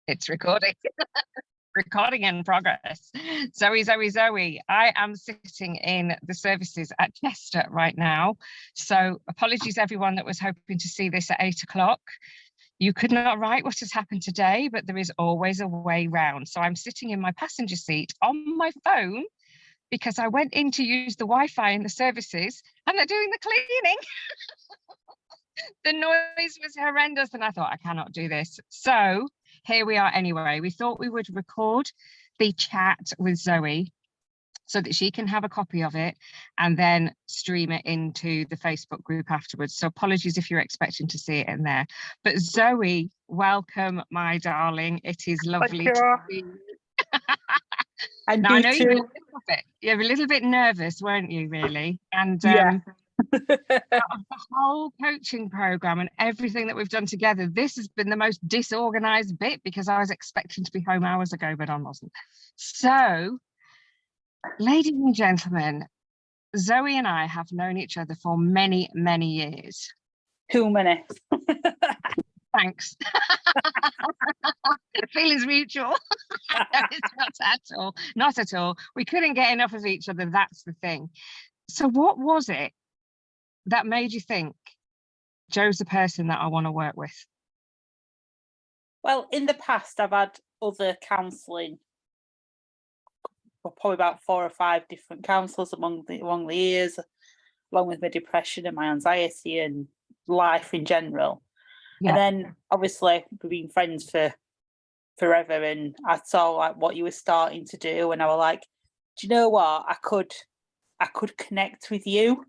It's recording. Recording in progress. Zoe. I am sitting in the services at Chester right now. So apologies everyone that was hoping to see this at 8 o'clock. You could not write what has happened today, but there is always a way round. So I'm sitting in my passenger seat on my phone because I went in to use the Wi-Fi in the services and they're doing the cleaning. The noise was horrendous and I thought, I cannot do this. So here we are anyway. We thought we would record the chat with Zoe so that she can have a copy of it and then stream it into the Facebook group afterwards. So apologies if you're expecting to see it in there. But Zoe, welcome, my darling. It is lovely to see you. And now, I know you were a little bit nervous, weren't you, really? And yeah. Out of the whole coaching program and everything that we've done together, this has been the most disorganized bit because I was expecting to be home hours ago, but I wasn't. So, ladies and gentlemen, Zoe and I have known each other for many, many years. Too many. Thanks. Feelings mutual. It's not at all. We couldn't get enough of each other. That's the thing. So what was it that made you think Joe's the person that I want to work with? Well, in the past, I've had other counselling, probably about 4 or 5 different counsellors along the years, along with my depression and my anxiety and life in general. Yeah. And then, obviously, we've been friends for forever, and I saw like what you were starting to do, and I was like, do you know what? I could connect with you.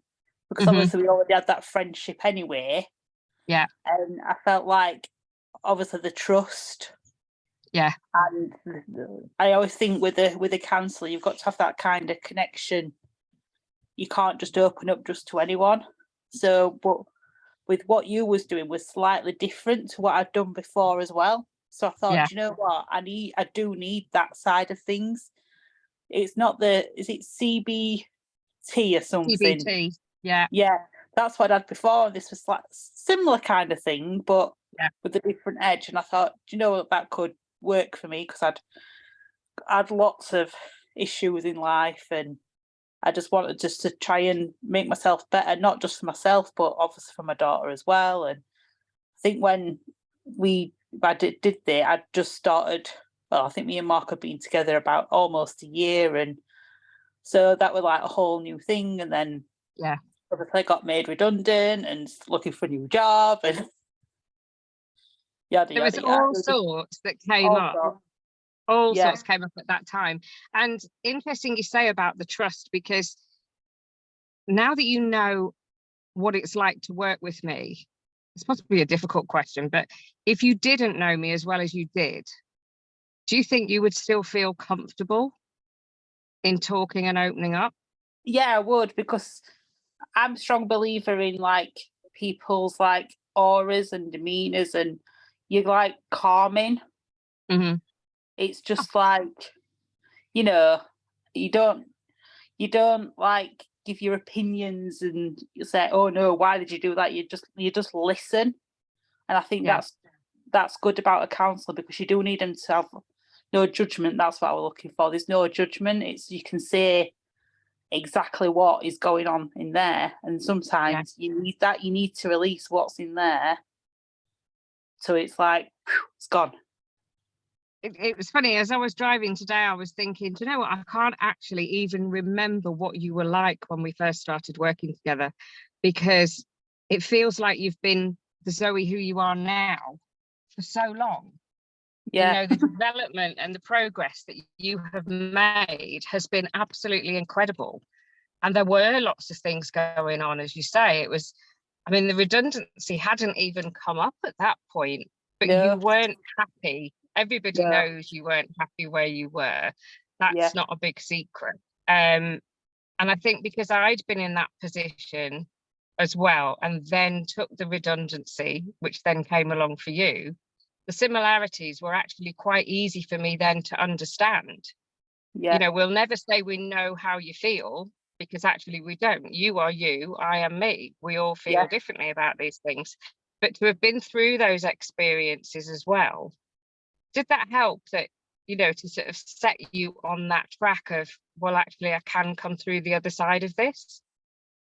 Because obviously we already had that friendship anyway. Yeah. And I felt like, obviously, the trust. Yeah. And I always think with a counsellor, you've got to have that kind of connection. You can't just open up just to anyone. So, but with what you was doing was slightly different to what I'd done before as well. So I thought, you know what? I do need that side of things. It's not is it CBT or something? CBT. Yeah, that's what I had before. This was like similar kind of thing, but with a different edge. And I thought, do you know what, that could work for me because I'd had lots of issues in life, and I just wanted to try and make myself better, not just for myself, but obviously for my daughter as well. And I think when I did that, I just started. Well, I think me and Mark had been together about almost a year, and so that was like a whole new thing. And then I got made redundant and looking for a new job, and there was all sorts that came up. All sorts came up at that time. And interesting you say about the trust, because now that you know what it's like to work with me, it's possibly a difficult question, but if you didn't know me as well as you did, do you think you would still feel comfortable in talking and opening up? Yeah, I would, because I'm a strong believer in like people's like auras and demeanors, and you're like calming. It's just like, you know, you don't like give your opinions and you say, oh no, why did you do that? You just listen. And I think that's good about a counsellor, because you do need them to have no judgment. That's what we're looking for. There's no judgment. It's you can say exactly what is going on in there, and sometimes you need that. You need to release what's in there, so it's like it's gone. It was funny, as I was driving today, I was thinking, do you know what, I can't actually even remember what you were like when we first started working together, because it feels like you've been the Zoe who you are now for so long. You know, the development and the progress that you have made has been absolutely incredible. And there were lots of things going on, as you say. It was, I mean, the redundancy hadn't even come up at that point, but you weren't happy. Everybody knows you weren't happy where you were. That's not a big secret. And I think because I'd been in that position as well, and then took the redundancy, which then came along for you, the similarities were actually quite easy for me then to understand. You know, we'll never say we know how you feel, because actually we don't. You are you, I am me. We all feel differently about these things. But to have been through those experiences as well, did that help that, to sort of set you on that track of, well, actually, I can come through the other side of this?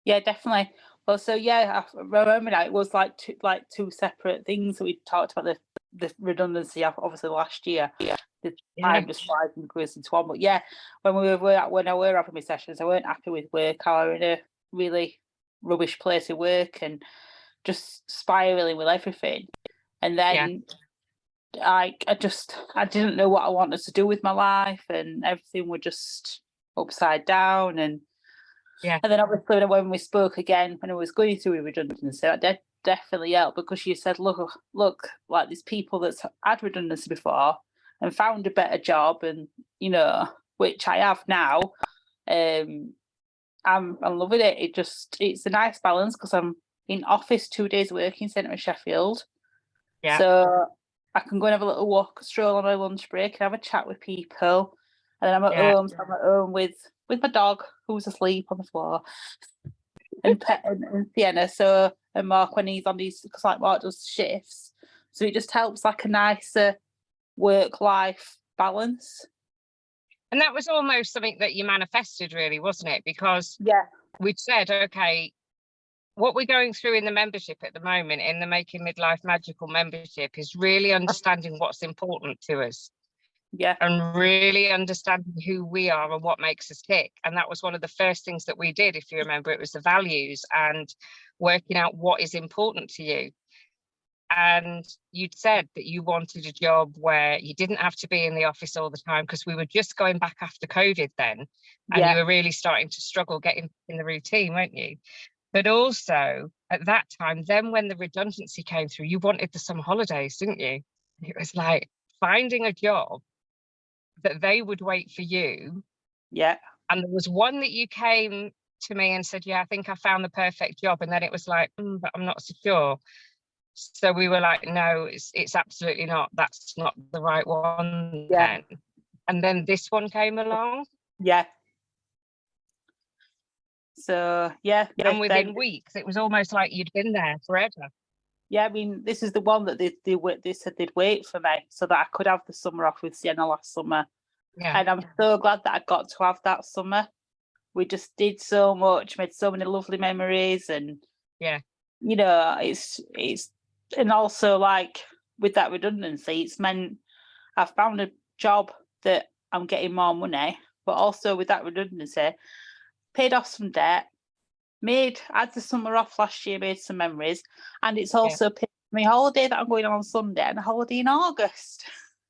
Yeah, definitely. Well, so yeah, I remember that it was like two separate things that we talked about, the redundancy obviously last year. The time just flies and goes into one. But yeah, when I were having my sessions, I weren't happy with work. I were in a really rubbish place of work and just spiraling with everything. And then I didn't know what I wanted to do with my life, and everything was just upside down. And then obviously when we spoke again, when I was going through redundancy, that definitely helped, because you said, look, like these people that's had redundancy before and found a better job, and which I have now. I'm loving it. It's a nice balance, because I'm in office 2 days working centre in Sheffield. Yeah. So I can go and have a little walk, stroll on my lunch break, and have a chat with people. And then I'm at home. So I'm at home with my dog, who's asleep on the floor, and Sienna. So, and Mark when he's on these, because like Mark does shifts. So it just helps like a nicer work-life balance. And that was almost something that you manifested, really, wasn't it? Because we'd said, okay, what we're going through in the membership at the moment, in the Making Midlife Magical membership, is really understanding what's important to us. Yeah. And really understanding who we are and what makes us tick. And that was one of the first things that we did, if you remember. It was the values and working out what is important to you. And you'd said that you wanted a job where you didn't have to be in the office all the time, because we were just going back after COVID then, and you were really starting to struggle getting in the routine, weren't you? But also at that time, then when the redundancy came through, you wanted the summer holidays, didn't you? It was like finding a job that they would wait for you. Yeah. And there was one that you came to me and said, yeah, I think I found the perfect job. And then it was like, but I'm not so sure. So we were like, no, it's absolutely not. That's not the right one. Yeah. Then. And then this one came along. Yeah. So yeah. And within weeks, it was almost like you'd been there forever. Yeah, I mean, this is the one that they said they'd wait for me so that I could have the summer off with Sienna last summer. Yeah. And I'm so glad that I got to have that summer. We just did so much, made so many lovely memories, and it's and also like with that redundancy, it's meant I've found a job that I'm getting more money, but also with that redundancy, paid off some debt, had the summer off last year, made some memories, and it's also paid for my holiday that I'm going on Sunday, and a holiday in August.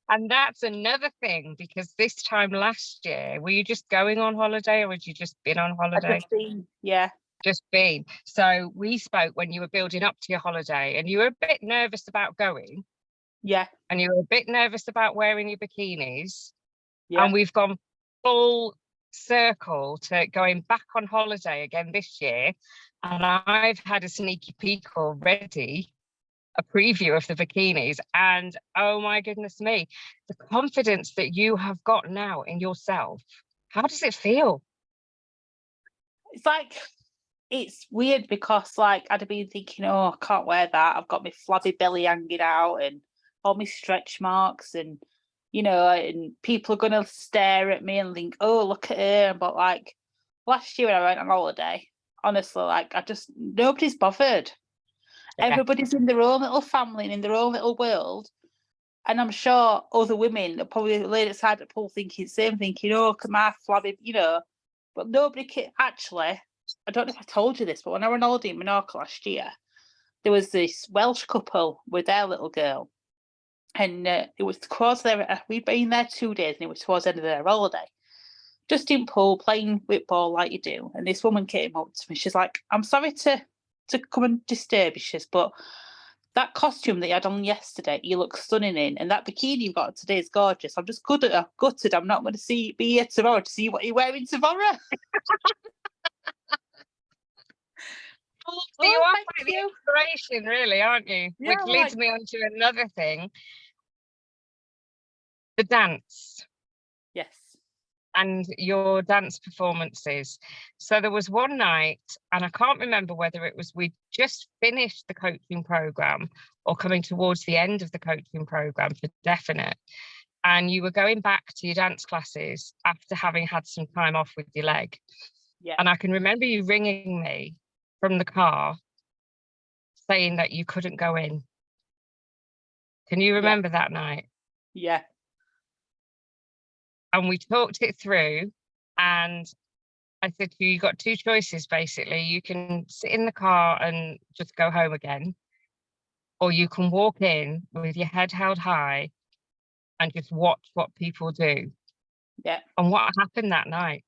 And that's another thing, because this time last year, were you just going on holiday, or had you just been on holiday? I'd just been, just been. So we spoke when you were building up to your holiday, and you were a bit nervous about going. Yeah. And you were a bit nervous about wearing your bikinis. Yeah. And we've gone full circle to going back on holiday again this year. And I've had a sneaky peek already, a preview of the bikinis, and oh my goodness me, the confidence that you have got now in yourself. How does it feel? It's like, it's weird, because like I'd have been thinking, oh, I can't wear that. I've got my flabby belly hanging out and all my stretch marks, and and people are gonna stare at me and think, oh, look at her. But like last year when I went on holiday, honestly, like nobody's bothered. Yeah. Everybody's in their own little family and in their own little world. And I'm sure other women are probably laid aside the pool thinking, oh, come on, flabby, But nobody can actually. I don't know if I told you this, but when I went on holiday in Menorca last year, there was this Welsh couple with their little girl. And it was towards we'd been there 2 days, and it was towards the end of their holiday. Just in pool, playing with ball like you do. And this woman came up to me. She's like, I'm sorry to come and disturb you, but that costume that you had on yesterday, you look stunning in, and that bikini you've got today is gorgeous. I'm just gutted. I'm not going to be here tomorrow to see what you're wearing tomorrow. So you are quite the inspiration, really, aren't you? Yeah, which leads me on to another thing. The dance. Yes. and your dance performances. So there was one night, and I can't remember whether it was we just finished the coaching program or coming towards the end of the coaching program for definite, and you were going back to your dance classes after having had some time off with your leg. Yeah. And I can remember you ringing me from the car saying that you couldn't go in. Can you remember that night? Yeah. And we talked it through, and I said to you, you got two choices basically. You can sit in the car and just go home again, or you can walk in with your head held high and just watch what people do. Yeah. And what happened that night?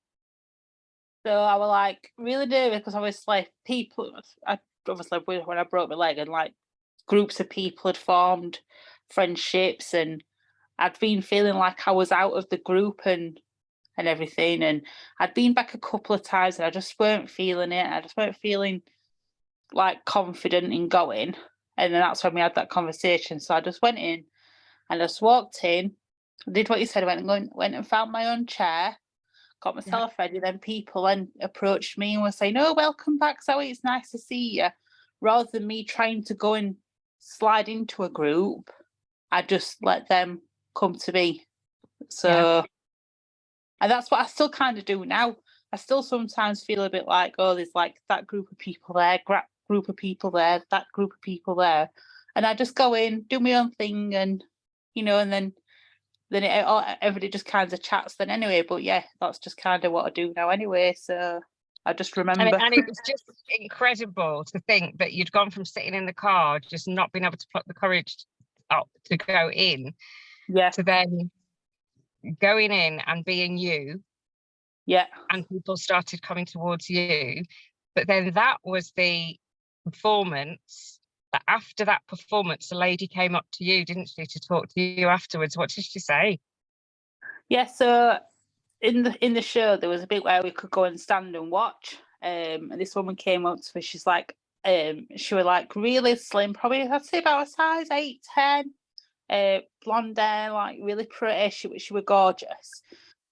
So I was like really nervous because obviously when I broke my leg, and like groups of people had formed friendships, and I'd been feeling like I was out of the group and everything, and I'd been back a couple of times and I just weren't feeling it. I just weren't feeling like confident in going, and then that's when we had that conversation. So I just went in and just walked in, did what you said, went and found my own chair, got myself ready. Then people then approached me and were saying, "Oh, welcome back, Zoe, it's nice to see you," rather than me trying to go and slide into a group. I just let them come to me. So and that's what I still kind of do now. I still sometimes feel a bit like, oh, there's like that group of people there, group of people there, that group of people there. And I just go in, do my own thing, and, and then everybody just kind of chats then anyway. But yeah, that's just kind of what I do now anyway. So I just remember. And it was just incredible to think that you'd gone from sitting in the car, just not being able to put the courage up to go in, to then going in and being you, and people started coming towards you. But then that was the performance. That after that performance, the lady came up to you, didn't she, to talk to you afterwards? What did she say? Yeah, so in the show there was a bit where we could go and stand and watch, and this woman came up to me. She's like, she was like really slim, probably I'd say about a size 8, 10, blonde hair, like really pretty. She was gorgeous.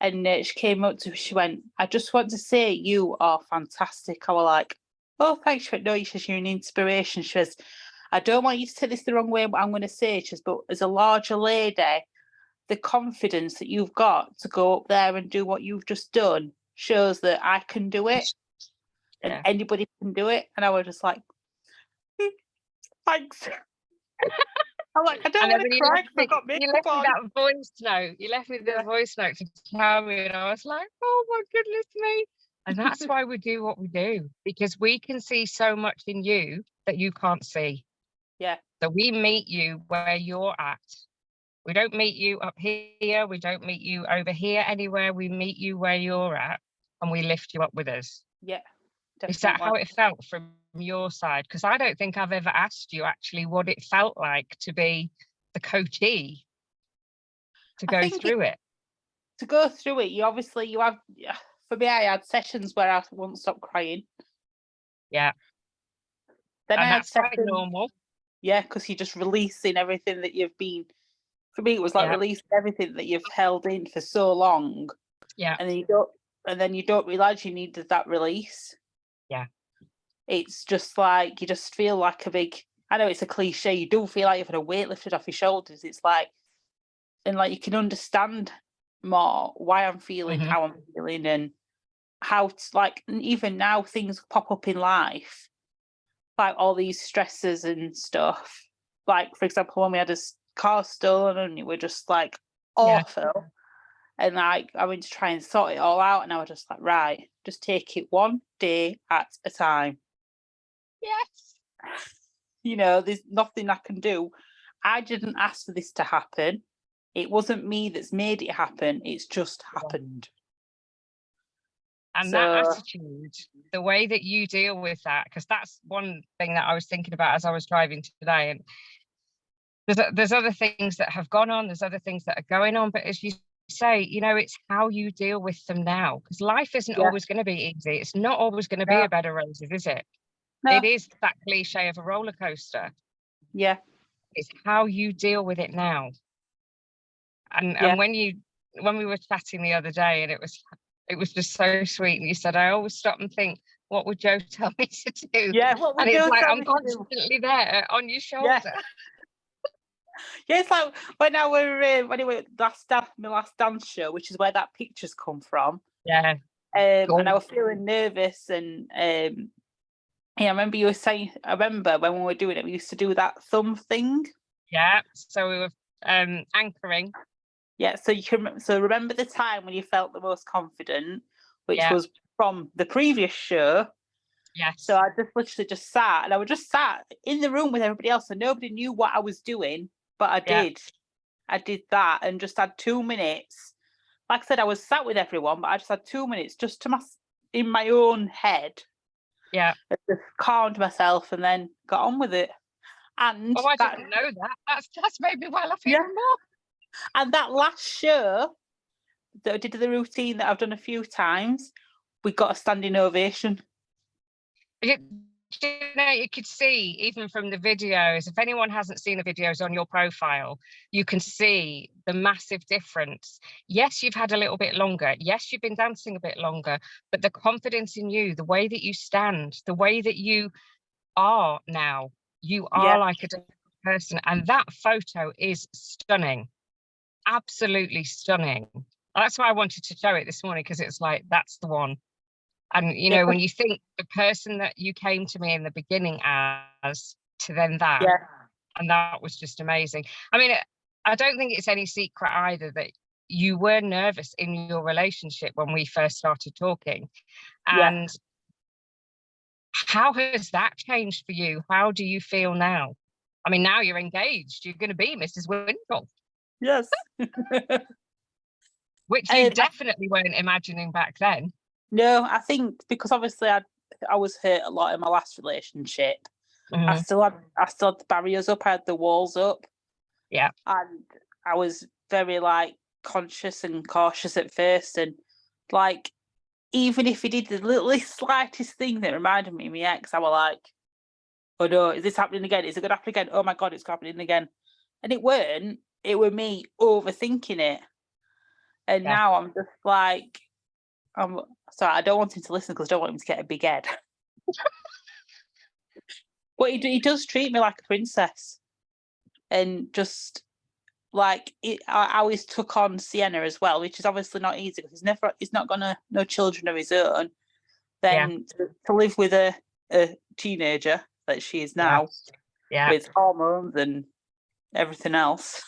And she came up to me, she went, "I just want to say you are fantastic." I was like, "Oh, thanks." She went, "No, you're an inspiration." She says, "I don't want you to take this the wrong way, what I'm going to say." She says, "But as a larger lady, the confidence that you've got to go up there and do what you've just done shows that I can do it, and anybody can do it." And I was just like, "Thanks." I'm like, I don't want to cry because I've got makeup on. That voice note. You left me the voice note to tell me, and I was like, oh my goodness me. And that's why we do what we do, because we can see so much in you that you can't see. Yeah. So we meet you where you're at. We don't meet you up here. We don't meet you over here anywhere. We meet you where you're at, and we lift you up with us. Yeah. Definitely. Is that how it felt from your side? Because I don't think I've ever asked you actually what it felt like to be the coachee, to go through it. To go through it, you have, for me, I had sessions where I wouldn't stop crying. Yeah. Then and I had that's quite normal. Yeah, because you're just releasing everything that you've been, for me, it was like releasing everything that you've held in for so long. Yeah. And then you don't realise you needed that release. Yeah. It's just like, you just feel like a big, I know it's a cliche, you do feel like you've had a weight lifted off your shoulders. It's like, and like you can understand more why I'm feeling how I'm feeling, and how like even now things pop up in life, like all these stresses and stuff. Like, for example, when we had a car stolen and it were just like awful. And like I went to try and sort it all out, and I was just like, right, just take it one day at a time. Yes. There's nothing I can do. I didn't ask for this to happen. It wasn't me that's made it happen. It's just happened. And that attitude, the way that you deal with that, because that's one thing that I was thinking about as I was driving today. And there's other things that have gone on, there's other things that are going on. But as you say, it's how you deal with them now. Because life isn't always going to be easy. It's not always going to be a bed of roses, is it? No. It is that cliche of a roller coaster. Yeah. It's how you deal with it now. And when you when we were chatting the other day, and it was just so sweet. And you said, I always stop and think, what would Joe tell me to do? Yeah, what would And it's Joe like, tell I'm me to do? constantly there on your shoulder. Yeah, it's like when I were my last dance show, which is where that picture's come from. Yeah. And I was feeling nervous, and I remember you were saying. I remember when we were doing it, we used to do that thumb thing. Yeah. So we were anchoring. Yeah. So remember the time when you felt the most confident, which Yeah. was from the previous show. Yes. So I just literally just sat, and I was just sat in the room with everybody else, and nobody knew what I was doing, but I did. I did that and just had 2 minutes. Like I said, I was sat with everyone, but I just had 2 minutes just in my own head. Yeah. I just calmed myself and then got on with it. And I didn't know that. That's made me well laugh even more. And that last show that I did the routine that I've done a few times, we got a standing ovation. You could see even from the videos, if anyone hasn't seen the videos on your profile, you can see the massive difference. Yes, you've had a little bit longer. Yes, you've been dancing a bit longer, but the confidence in you, the way that you stand, the way that you are now, you are like a different person. And that photo is stunning. Absolutely stunning. That's why I wanted to show it this morning, because it's like, that's the one. And, you know, when you think the person that you came to me in the beginning as to then that, and that was just amazing. I mean, I don't think it's any secret either that you were nervous in your relationship when we first started talking. And how has that changed for you? How do you feel now? I mean, now you're engaged. You're going to be Mrs. Winkle. Yes. Which you definitely weren't imagining back then. No, I think because obviously I was hurt a lot in my last relationship. I still had the barriers up, I had the walls up. Yeah. And I was very conscious and cautious at first, and even if he did the littlest slightest thing that reminded me of my ex, I was like, oh no, is this happening again? Is it gonna happen again? Oh my God, it's happening again. And it weren't. It were me overthinking it. And now I'm just like, I'm sorry, I don't want him to listen because I don't want him to get a big head. But he does treat me like a princess. And just I always took on Sienna as well, which is obviously not easy because he's not got no children of his own. Then to live with a teenager that she is now, with hormones and everything else.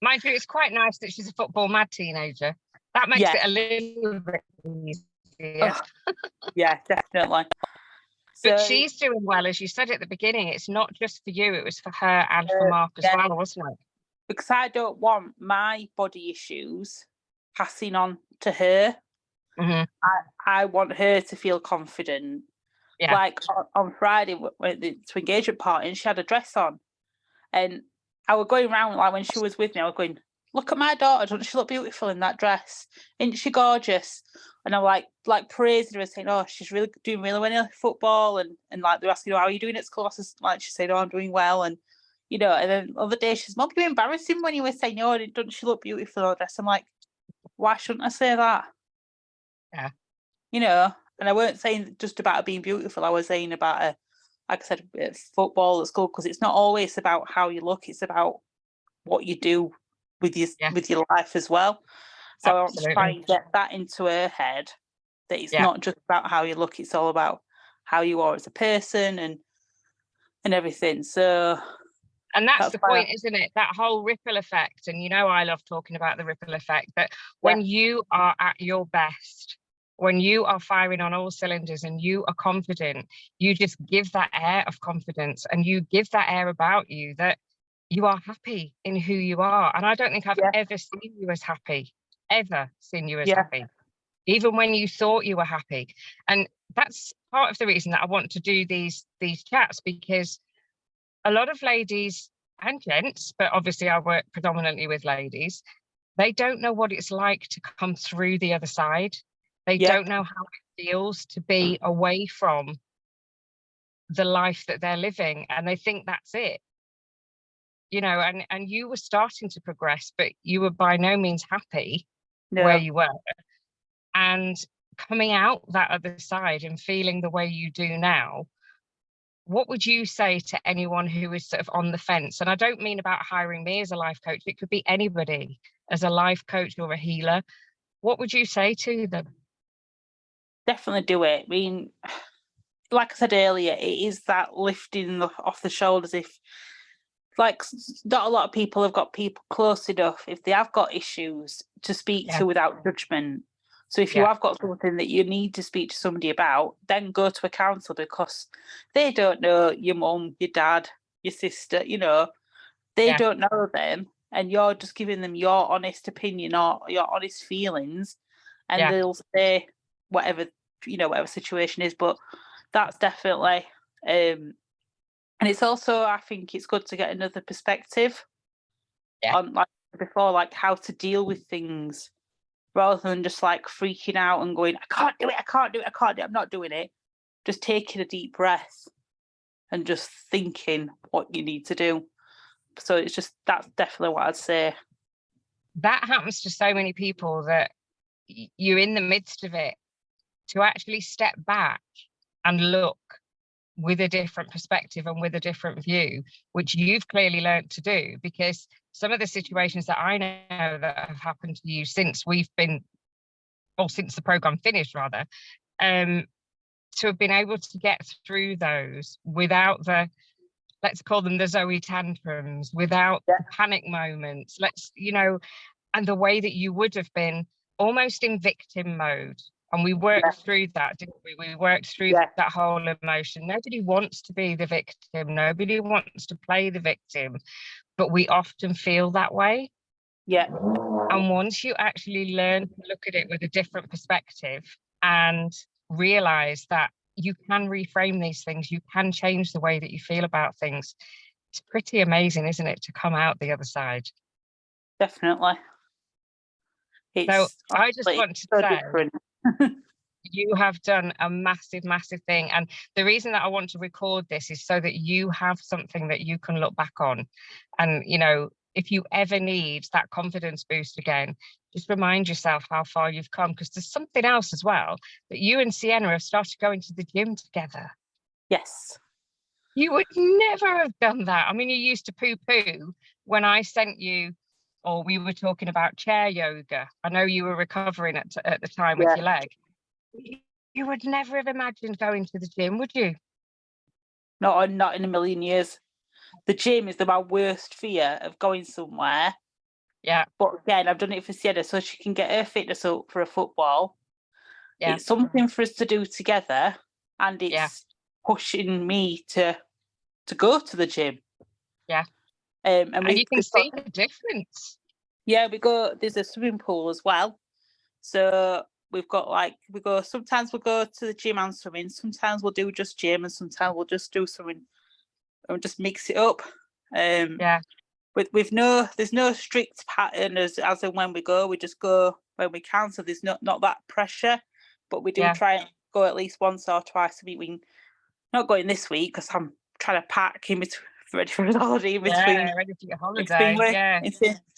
Mind you, it's quite nice that she's a football mad teenager. That makes it a little bit easier. Yeah, definitely. But she's doing well, as you said at the beginning. It's not just for you; it was for her and for Mark as well, wasn't it? Because I don't want my body issues passing on to her. Mm-hmm. I want her to feel confident. Yeah. Like on Friday, when the engagement party, and she had a dress on, and I was going around when she was with me. I was going, "Look at my daughter! Doesn't she look beautiful in that dress? Isn't she gorgeous?" And I'm like praising her, saying, "Oh, she's really doing really well in football." And they're asking, "How are you doing at school?" She said, "Oh, I'm doing well." And and then the other day she's, "Mum, you're embarrassing when you were saying, oh, doesn't she look beautiful in that dress?" I'm like, why shouldn't I say that? Yeah. And I weren't saying just about her being beautiful. I was saying about her, like I said, football at school, because it's not always about how you look. It's about what you do with your life as well. So I want to try and get that into her head, that it's not just about how you look. It's all about how you are as a person and everything. So... And that's the point, isn't it? That whole ripple effect. And I love talking about the ripple effect, that when you are at your best, when you are firing on all cylinders and you are confident, you just give that air of confidence, and you give that air about you that you are happy in who you are. And I don't think I've ever seen you as happy, happy, even when you thought you were happy. And that's part of the reason that I want to do these chats, because a lot of ladies and gents, but obviously I work predominantly with ladies, they don't know what it's like to come through the other side. They don't know how it feels to be away from the life that they're living, and they think that's it. you know, and you were starting to progress, but you were by no means happy where No. you were. And coming out that other side and feeling the way you do now, what would you say to anyone who is sort of on the fence? And I don't mean about hiring me as a life coach. It could be anybody as a life coach or a healer. What would you say to them? Definitely do it. I mean, like I said earlier, it is that lifting off the shoulders. If, like, not a lot of people have got people close enough, if they have got issues, to speak to without judgment. So if you have got something that you need to speak to somebody about, then go to a counsellor, because they don't know your mum, your dad, your sister, you know, they don't know them, and you're just giving them your honest opinion or your honest feelings, and they'll say whatever, you know, whatever situation is. But that's definitely, and it's also, I think it's good to get another perspective on, like before, like how to deal with things, rather than just like freaking out and going, I can't do it, I can't do it, I can't do it, I'm not doing it. Just taking a deep breath and just thinking what you need to do. So it's just, that's definitely what I'd say. That happens to so many people, that you're in the midst of it, to actually step back and look with a different perspective and with a different view, which you've clearly learned to do, because some of the situations that I know that have happened to you since we've been, or since the program finished rather, to have been able to get through those without the, let's call them the Zoe tantrums, without the panic moments, you know, and the way that you would have been almost in victim mode. And we worked through that, didn't we? We worked through that whole emotion. Nobody wants to be the victim. Nobody wants to play the victim, but we often feel that way. Yeah. And once you actually learn to look at it with a different perspective and realize that you can reframe these things, you can change the way that you feel about things, it's pretty amazing, isn't it, to come out the other side? Definitely. So I just want to say, different. you have done a massive, massive thing. And the reason that I want to record this is so that you have something that you can look back on. And, you know, if you ever need that confidence boost again, just remind yourself how far you've come. Because there's something else as well, that you and Sienna have started going to the gym together. Yes. You would never have done that. I mean, you used to poo-poo when I sent you, or we were talking about chair yoga. I know you were recovering at the time with your leg. You would never have imagined going to the gym, would you? Not in a million years. The gym is my worst fear of going somewhere. Yeah. But again, I've done it for Sienna so she can get her fitness up for a football. Yeah. It's something for us to do together, and it's pushing me to go to the gym. Yeah. And you can see the difference. Yeah, there's a swimming pool as well. So we've got sometimes we'll go to the gym and swimming, sometimes we'll do just gym, and sometimes we'll just do swimming and just mix it up. There's no strict pattern as in when we go, we just go when we can. So there's not that pressure, but we do try and go at least once or twice a week. We're not going this week because I'm trying to pack in between, ready for a holiday. Ready for your holiday.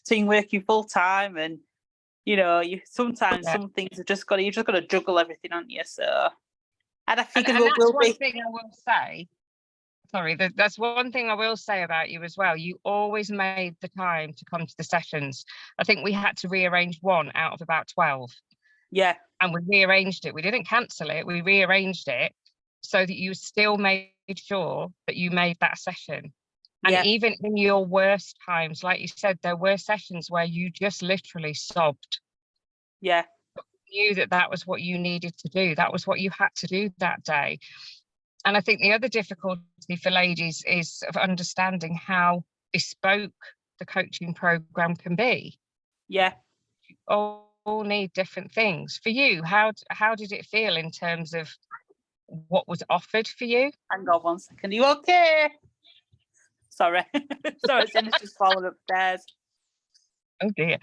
Between working full time, and you know, sometimes some things you just got to juggle everything, aren't you? So, and I think that's one thing I will say. Sorry, that's one thing I will say about you as well. You always made the time to come to the sessions. I think we had to rearrange one out of about 12. Yeah. And we rearranged it. We didn't cancel it. We rearranged it so that you still made sure that you made that session. And even in your worst times, like you said, there were sessions where you just literally sobbed. Yeah. But you knew that was what you needed to do. That was what you had to do that day. And I think the other difficulty for ladies is of understanding how bespoke the coaching program can be. Yeah. You all need different things. For you, how did it feel in terms of what was offered for you? Hang on 1 second. Are you okay? Sorry. Sorry, Jenna's just fallen upstairs. Oh dear.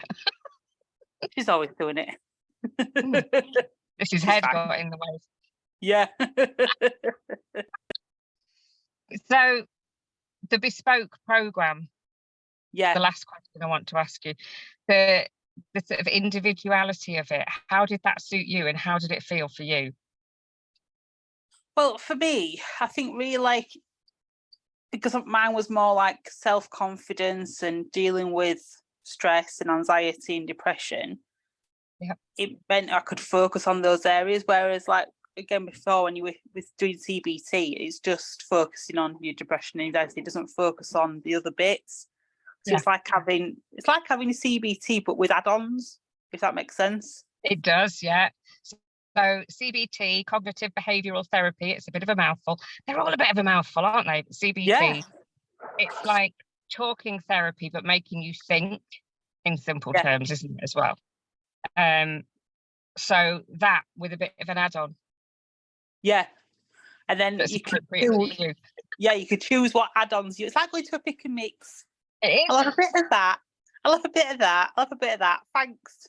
She's always doing it. This is head got in the way. Yeah. So the bespoke program, Yeah. The last question I want to ask you, the sort of individuality of it, how did that suit you and how did it feel for you? Well, for me, I think really like, because mine was more like self-confidence and dealing with stress and anxiety and depression, it meant I could focus on those areas. Whereas, like, again, before, when you were doing CBT, it's just focusing on your depression and anxiety. It doesn't focus on the other bits. So it's like having a CBT but with add-ons, if that makes sense. It does, yeah. So CBT, cognitive behavioural therapy, it's a bit of a mouthful. They're all a bit of a mouthful, aren't they? CBT, it's like talking therapy, but making you think in simple terms, isn't it, as well? So that with a bit of an add-on. Yeah. And then you could choose what add-ons you. It's like going to a pick and mix. It is. I'll have a bit of that. I'll have a bit of that. I'll have a bit of that. Thanks.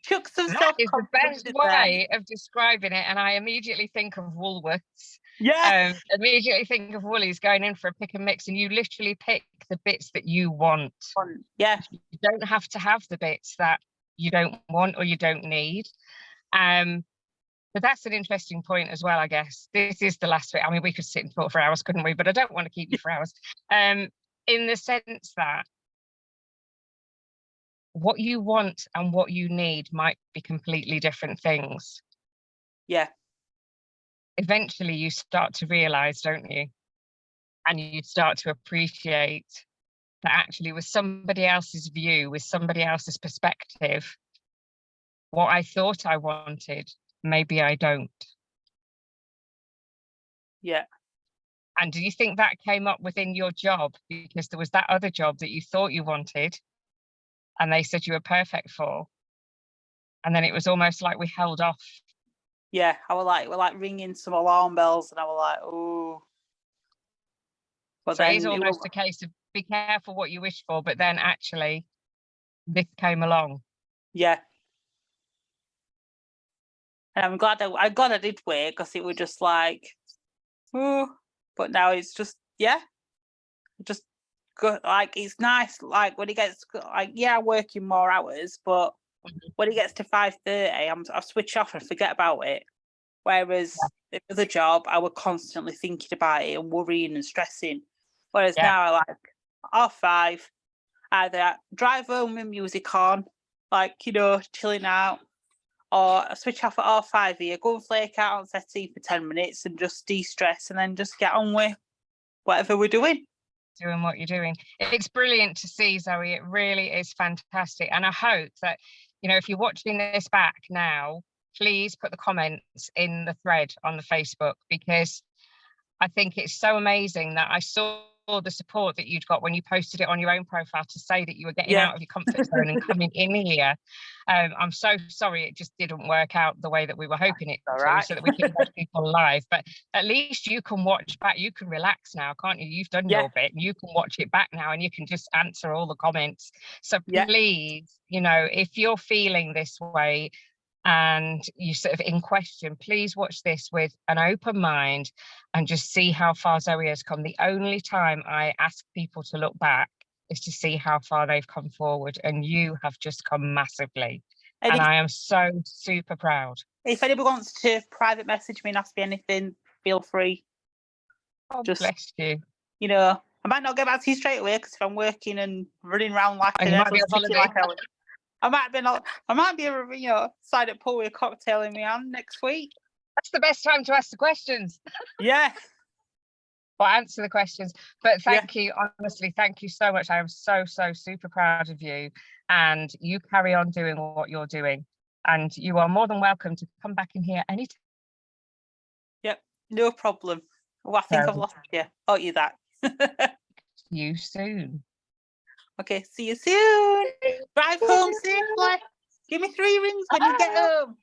Chuck some That is the best way of describing it, and I immediately think of Woolworths. Yeah. Immediately think of Woolies going in for a pick and mix, and you literally pick the bits that you want. Yeah. You don't have to have the bits that you don't want or you don't need. But that's an interesting point as well, I guess. This is the last bit. I mean, we could sit and talk for hours, couldn't we? But I don't want to keep you for hours. In the sense that what you want and what you need might be completely different things. Yeah. Eventually you start to realize, don't you? And you start to appreciate that actually with somebody else's view, with somebody else's perspective, what I thought I wanted, maybe I don't. Yeah. And do you think that came up within your job? Because there was that other job that you thought you wanted and they said you were perfect for. And then it was almost like we held off. Yeah, we're like ringing some alarm bells, and I was like, oh. But so it's almost a case of be careful what you wish for, but then actually this came along. Yeah. And I'm glad I did wait, because it was just like, oh. But now it's just, just good. Like, it's nice. Like, when it gets like, I'm working more hours, but when it gets to 5:30, I switch off and forget about it. Whereas the other job, I was constantly thinking about it and worrying and stressing. Whereas now I like 5:30, either I drive home with music on, like, chilling out, or I switch off at 5:30 here, go and flake out on settee for 10 minutes and just de-stress, and then just get on with whatever we're doing. Doing what you're doing. It's brilliant to see, Zoe. It really is fantastic. And I hope that, if you're watching this back now, please put the comments in the thread on the Facebook, because I think it's so amazing that I saw the support that you'd got when you posted it on your own profile to say that you were getting out of your comfort zone and coming in here. I'm so sorry it just didn't work out the way that we were hoping it to, so that we could watch people live. But at least you can watch back. You can relax now, can't you? You've done your bit. You can watch it back now and you can just answer all the comments. So please, if you're feeling this way and you sort of in question, please watch this with an open mind and just see how far Zoe has come. The only time I ask people to look back is to see how far they've come forward, and you have just come massively. And I am so super proud. If anybody wants to private message me and ask me anything, feel free. Oh, just bless you. I might not get back to you straight away, because if I'm working and running around like I might be on holiday. I might be side at pool with a cocktail in my hand next week. That's the best time to ask the questions. Yeah. Or answer the questions. But thank you, honestly, thank you so much. I am so super proud of you. And you carry on doing what you're doing. And you are more than welcome to come back in here anytime. Yep, no problem. Well, I think I've lost you. Oh, you that. See you soon. Okay, see you soon. Drive home safely. Give me 3 rings when you get home.